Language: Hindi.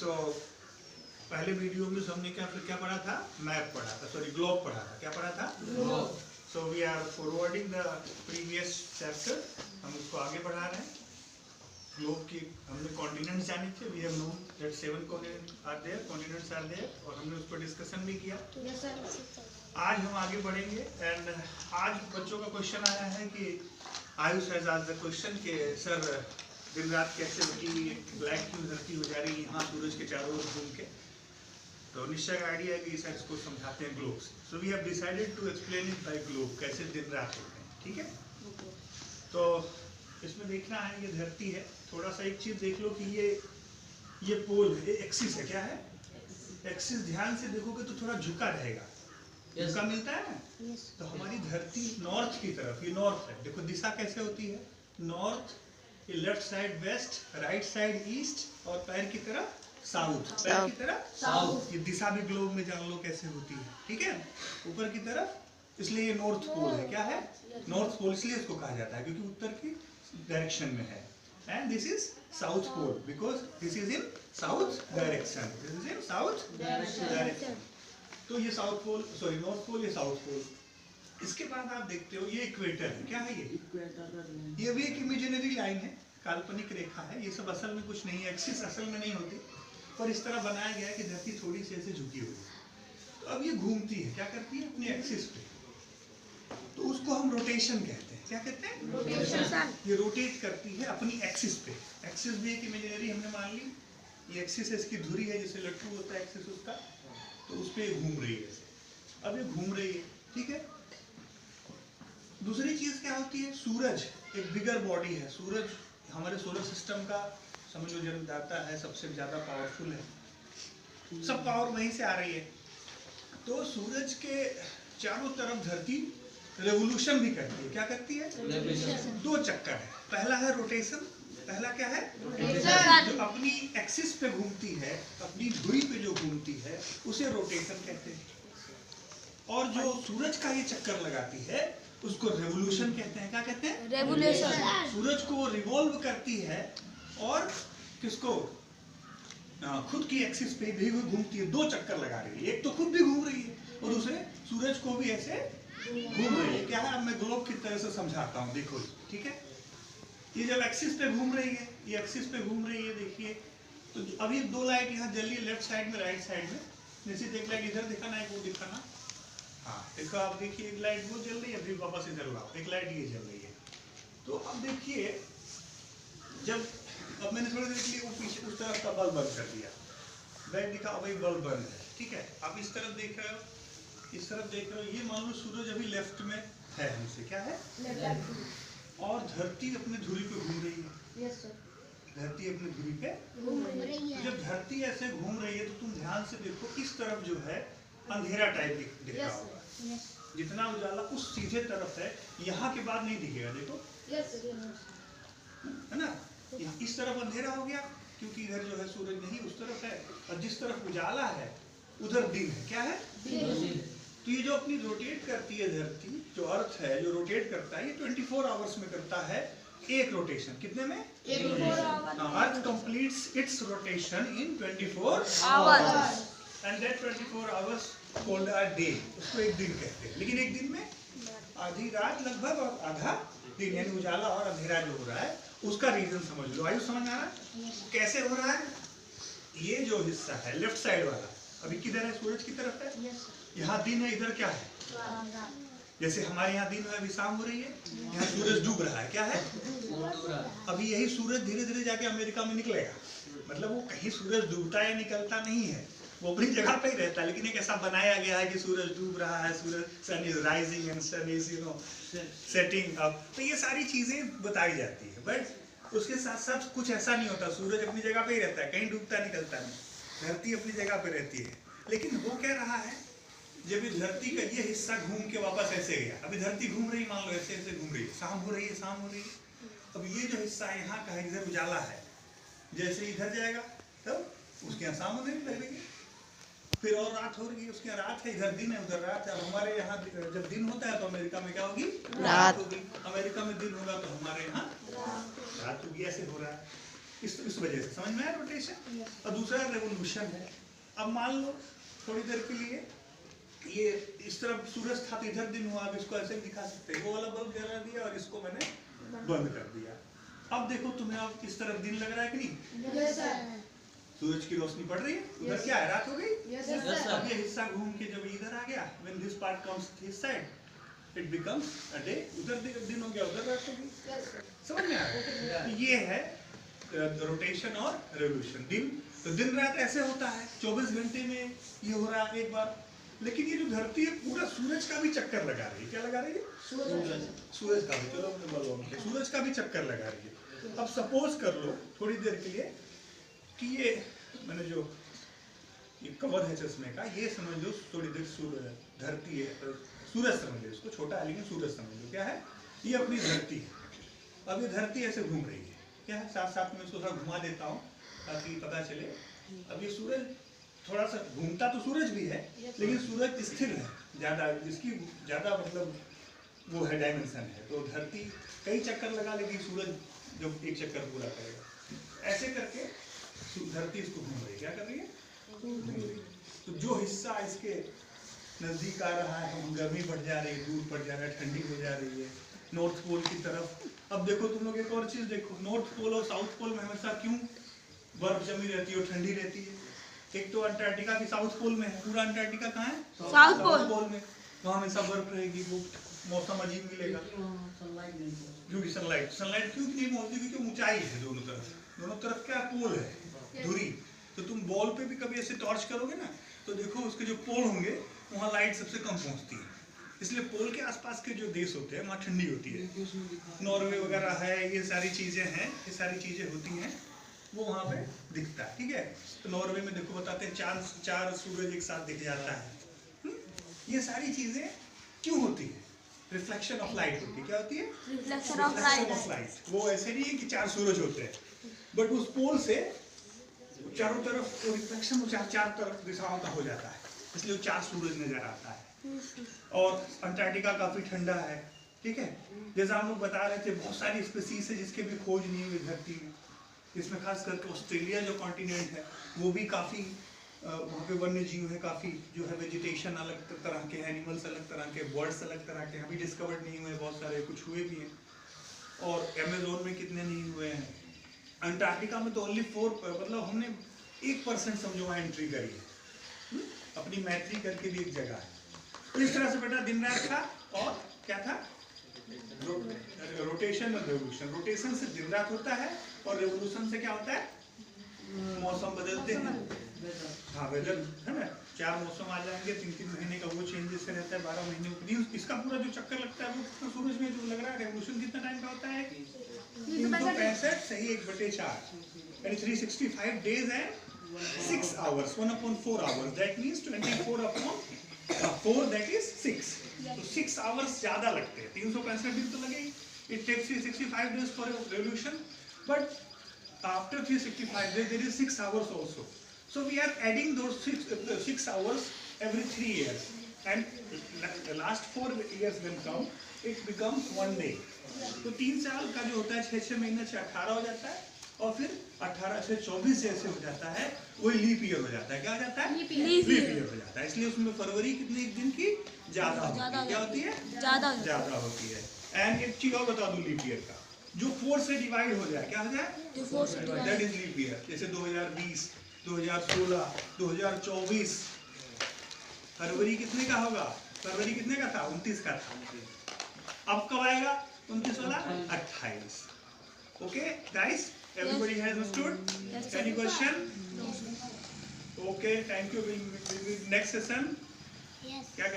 सो पहले वीडियो में हमने क्या पढ़ा था, मैप पढ़ा था, सॉरी ग्लोब पढ़ा था। क्या पढ़ा था? Globe. So we are forwarding the previous chapter, हम उसको आगे बढ़ा रहे हैं। ग्लोब की हमने कॉन्टिनेंट्स जाने थे, we have known that 7 continents are there, और हमने उस पर डिस्कशन भी किया। आज हम आगे बढ़ेंगे एंड आज बच्चों का क्वेश्चन आया है कि Ayush has asked the question कि सर दिन रात कैसे होती, ब्लैक क्यों धरती हो जा रही है यहाँ सूरज के चारों ओर घूम के। तो निश्चय का आइडिया है कि इस इसको समझाते हैं ग्लोब से। So we have decided to explain it by globe, कैसे दिन रात होते हैं। ठीक है, तो इसमें देखना है ये धरती है। थोड़ा सा एक चीज देख लो कि ये पोल है, एक्सिस है। क्या है? एक्सिस। ध्यान से देखोगे तो थोड़ा झुका रहेगा, झुका मिलता है ना। तो हमारी धरती नॉर्थ की तरफ, ये नॉर्थ है। देखो दिशा कैसे होती है, नॉर्थ, ये left side west, right side east, और पैर की तरफ साउथ, पैर की तरफ साउथ। ये दिशा भी ग्लोब में जान लो कैसे होती है। ठीक है, ऊपर की तरफ, इसलिए ये नॉर्थ पोल है। क्या है? नॉर्थ पोल इसलिए इसको कहा जाता है क्योंकि उत्तर की डायरेक्शन में है। And this is south pole because this is in south direction, this is in south direction. तो ये south pole, sorry north pole, ये साउथ पोल। इसके बाद आप देखते हो ये इक्वेटर है। क्या है ये भी एक इमेजिनरी लाइन है, काल्पनिक रेखा है। ये सब असल में कुछ नहीं है, एक्सिस असल में नहीं होती, पर इस तरह बनाया गया है कि धरती थोड़ी सी ऐसे झुकी हुई है। तो अब ये घूमती है, क्या करती है? अपने एक्सिस पे। तो उसको हम रोटेशन कहते हैं। क्या कहते हैं? रोटेशन। ये रोटेट करती है अपनी एक्सिस पे। एक्सिस भी एक इमेजिनरी हमने मान ली। ये एक्सिस इसकी धुरी है, जैसे लट्टू होता है एक्सिस उसका, तो उस पे घूम रही है। अब ये घूम रही है, ठीक है। दूसरी चीज क्या होती है, सूरज एक बिगर बॉडी है। सूरज हमारे सोलर सिस्टम का समझ लो जन्मदाता है, सबसे ज्यादा पावरफुल है, सब पावर वहीं से आ रही है। तो सूरज के चारों तरफ धरती रेवोल्यूशन भी करती है। क्या करती है? दो चक्कर है। पहला है रोटेशन। पहला क्या है? रोटेशन। जो अपनी एक्सिस पे घूमती है, अपनी धुरी पे जो घूमती है, उसे रोटेशन कहते हैं। और जो सूरज का ये चक्कर लगाती है उसको रेवोल्यूशन कहते हैं। क्या कहते हैं? रेवोल्यूशन। सूरज को वो रिवॉल्व करती है और किसको? खुद की एक्सिस पे भी घूमती है, दो चक्कर लगा रही है। एक तो खुद भी घूम रही है और दूसरे सूरज को भी ऐसे घूम रही है। क्या है? अब मैं ग्लोब की तरह से समझाता हूँ, देखो। ठीक है, ये जब एक्सिस पे घूम रही है, ये एक्सिस पे घूम रही है, देखिए। तो अभी दो लाइट यहाँ जल रही है, लेफ्ट साइड में, राइट साइड में। जैसे एक लाइट इधर दिखाना, एक वो दिखाना। हाँ देखो, आप देखिए एक लाइट वो जल रही है, अभी वापस इधर लाओ, एक लाइट ये जल रही है। तो अब देखिए, जब अब मैंने थोड़ी देर के लिए वो पीछे उस तरफ का बल्ब बंद कर दिया, बैक दिखा, अब बल्ब बंद है। ठीक है, आप इस तरफ देख रहे हो, इस तरफ देख रहे हो। ये मान लो सूरज अभी लेफ्ट में है हमसे। क्या है? और धरती अपने धुरी पे घूम रही है। यस सर, धरती अपनी धुरी पे घूम रही है। जब धरती ऐसे घूम रही है तो तुम ध्यान से देखो, इस तरफ जो है अंधेरा टाइप दिख रहा होगा। जितना उजाला उस सीधे तरफ है, यहाँ के बाद नहीं दिखेगा। देखो, है ना, इस तरफ अंधेरा हो गया क्योंकि इधर जो है सूरज नहीं, उस तरफ है, और जिस तरफ उजाला है उधर दिन है। क्या है? दिन। तो ये जो अपनी रोटेट करती है धरती, जो अर्थ है जो रोटेट करता है, ये 24 आवर्स में करता है एक रोटेशन। कितने में? एक rotation. Earth completes it's rotation in 24 hours and that 24 hours called a day. उसको एक दिन कहते हैं। लेकिन एक दिन में आधी रात लगभग और आधा दिन, यानी उजाला और अंधेरा जो हो रहा है उसका रीजन समझ लो। आयु समझ आ रहा है कैसे हो रहा है? ये जो हिस्सा है लेफ्ट साइड वाला, अभी किधर है? सूरज की तरफ है। यहाँ दिन है, इधर क्या है? जैसे हमारे यहाँ दिन है, अभी शाम हो रही है, यहाँ सूरज डूब रहा है। क्या है? अभी यही सूरज धीरे धीरे जाके अमेरिका में निकलेगा। मतलब वो कहीं सूरज डूबता या निकलता नहीं है, वो अपनी जगह पे ही रहता है। लेकिन एक ऐसा बनाया गया है कि सूरज डूब रहा है, सूरज, sun is rising and sun is setting up. तो ये सारी चीजें बताई जाती है, बट उसके साथ साथ कुछ ऐसा नहीं होता। सूरज अपनी जगह पे ही रहता है, कहीं डूबता निकलता नहीं। धरती अपनी जगह पे रहती है। लेकिन वो क्या रहा है, जब ये धरती का ये हिस्सा घूम के वापस ऐसे गया, अभी धरती घूम रही, मान लो ऐसे ऐसे घूम रही है, शाम हो रही है, शाम हो रही है। अब ये जो हिस्सा यहाँ का है, इधर उजाला है, जैसे इधर जाएगा तब उसके यहाँ शाम होने लगेगी, फिर और रात हो रही है, उसके यहाँ रात है, इधर दिन है, उधर रात है। अब हमारे यहाँ जब दिन होता है तो अमेरिका में क्या होगी? रात होगी। अमेरिका में दिन होगा तो हमारे यहाँ रात होगी। ऐसे हो रहा है। इस वजह से, समझ में आया रोटेशन। और दूसरा रेवोल्यूशन है। अब मान लो थोड़ी देर के लिए ये इस तरफ सूरज था तो इधर दिन हुआ, अब इसको ऐसे दिखा सकते हैं, वो वाला बल्ब जला दिया और इसको मैंने बंद कर दिया। अब देखो तुम्हें अब इस तरफ दिन लग रहा है कि नहीं? Yes sir. सूरज की रोशनी पड़ रही है, उधर क्या है, रात हो गई। Yes sir. अब ये हिस्सा घूम के जब इधर आ गया, when this part comes this side, it becomes a day, उधर दिन हो गया, उधर रात हो गई। समझ में आया? तो ये है रोटेशन और रेवोल्यूशन। तो दिन रात ऐसे होता है, 24 घंटे में ये हो रहा है एक बार। लेकिन ये जो धरती है पूरा सूरज का भी चक्कर लगा रही है। क्या लगा रही है? सूरज का भी, चलो अपने बोलो, सूरज का भी चक्कर लगा रही है। अब सपोज कर लो थोड़ी देर के लिए कि ये मैंने जो ये कवर है चश्मे का, ये समझ लो थोड़ी देर धरती है, सूरज समझ लो, इसको छोटा है लेकिन सूरज समझ लो। क्या है? ये अपनी धरती है। अब ये धरती ऐसे घूम रही है, क्या है, साथ साथ में इसको थोड़ा घुमा देता हूँ ताकि पता चले। अब ये सूरज थोड़ा सा घूमता तो सूरज भी है, लेकिन सूरज स्थिर है ज्यादा, जिसकी ज्यादा मतलब वो है डायमेंशन है। तो धरती कई चक्कर लगा लेगी, सूरज जब एक चक्कर पूरा करेगा। ऐसे करके धरती इसको घूम रही है। क्या कर रही है? तो जो हिस्सा इसके नजदीक आ रहा है, गर्मी बढ़ जा रही है, दूर पड़ जा रहा है, ठंडी हो जा रही है नॉर्थ पोल की तरफ। अब देखो तुम लोग एक और चीज देखो, नॉर्थ पोल और साउथ पोल में हमेशा क्यों बर्फ जमी रहती है और ठंडी रहती है? एक तो अंटार्कटिका की साउथ पोल में है, पूरा अंटार्कटिका कहाँ है? साउथ पोल में। वहाँ हमेशा बर्फ रहेगी, वो मौसम अजीब मिलेगा क्योंकि सनलाइट क्यों नहीं पहुंचती? क्योंकि ऊंचाई है दोनों तरफ क्या पोल है, दूरी। तो तुम बॉल पे भी कभी ऐसे टॉर्च करोगे ना, तो देखो उसके जो पोल होंगे वहाँ लाइट सबसे कम पहुंचती है। इसलिए पोल के आसपास के जो देश होते हैं वहाँ ठंडी होती है। नॉर्वे वगैरह है, ये सारी चीजें हैं, ये सारी चीजें होती हैं, वो वहाँ पे दिखता है। ठीक है, तो नॉर्वे में देखो बताते हैं चार सूरज एक साथ दिख जाता है। ये सारी चीजें क्यों होती है? रिफ्लेक्शन ऑफ लाइट होती है। क्या होती है? Reflection of light. वो ऐसे नहीं है कि चार सूरज होते हैं, बट उस पोल से चारों तरफ रिफ्लेक्शन चार तरफ दिशाओं का हो जाता है, इसलिए वो चार सूरज नजर आता है। और अंटार्कटिका काफी ठंडा है। ठीक है, जैसा हम लोग बता रहे थे, बहुत सारी स्पीसीज है जिसके भी खोज नहीं हुई धरती में। इसमें खास करके ऑस्ट्रेलिया जो कॉन्टिनेंट है वो भी काफी वहाँ पे वन्य जीव है, काफी जो है वेजिटेशन अलग तरह के, एनिमल्स अलग तरह के, बर्ड्स अलग तरह के अभी डिस्कवर्ड नहीं हुए, बहुत सारे कुछ हुए भी हैं। और अमेजोन में कितने नहीं हुए हैं। अंटार्कटिका में तो ओनली 4, मतलब हमने 1% समझो वहाँ एंट्री करी है। अपनी मैत्री करके भी एक जगह है। तो इस तरह से बेटा दिन रात था, और क्या था? रोटेशन और रेवोल्यूशन। रोटेशन से दिन रात होता है और रेवोल्यूशन से क्या होता है? मौसम बदलते हैं। हाँ, वेदर है ना, 4 मौसम आ जाएंगे, 3-3 महीने का वो चेंजेस रहता है, 12 महीने। इसका पूरा जो चक्कर लगता है वो कितना सूरज में जो लग रहा है, रेवोल्यूशन कितना टाइम का होता है? 365 सही 1/4, यानी 365 days and 6 hours, 1/4 hours, that means 24/4, that is 6। तो 6 आवर्स ज्यादा लगते हैं, 365 दिन तो लगेगी। It takes 365 days for a revolution, but after 365 days there is 6 hours also. So we are adding those 6 hours every 3 years, and the last 4 years when come, it becomes 1 day. तो 3 साल का जो होता है 6 महीने से 18 हो जाता है, और फिर 18 से 24 जैसे हो जाता है, वही लीप ईयर हो जाता है। क्या हो जाता है? लीप ईयर हो जाता है। इसलिए उसमें फरवरी कितने एक दिन की ज्यादा होती है। क्या होती है? ज्यादा होती है। एंड एक चीज और बता दूं लीप ईयर का, जो 4 से डिवाइड हो जाए, क्या हो जाए? That is leap year. जैसे 2020, 2016, 2024, फरवरी कितने का होगा? फरवरी कितने का था? 29 का था। अब कब आएगा 29 वाला? 28। Okay guys, everybody has understood? Any question? Okay, thank you. We'll next session. Yes.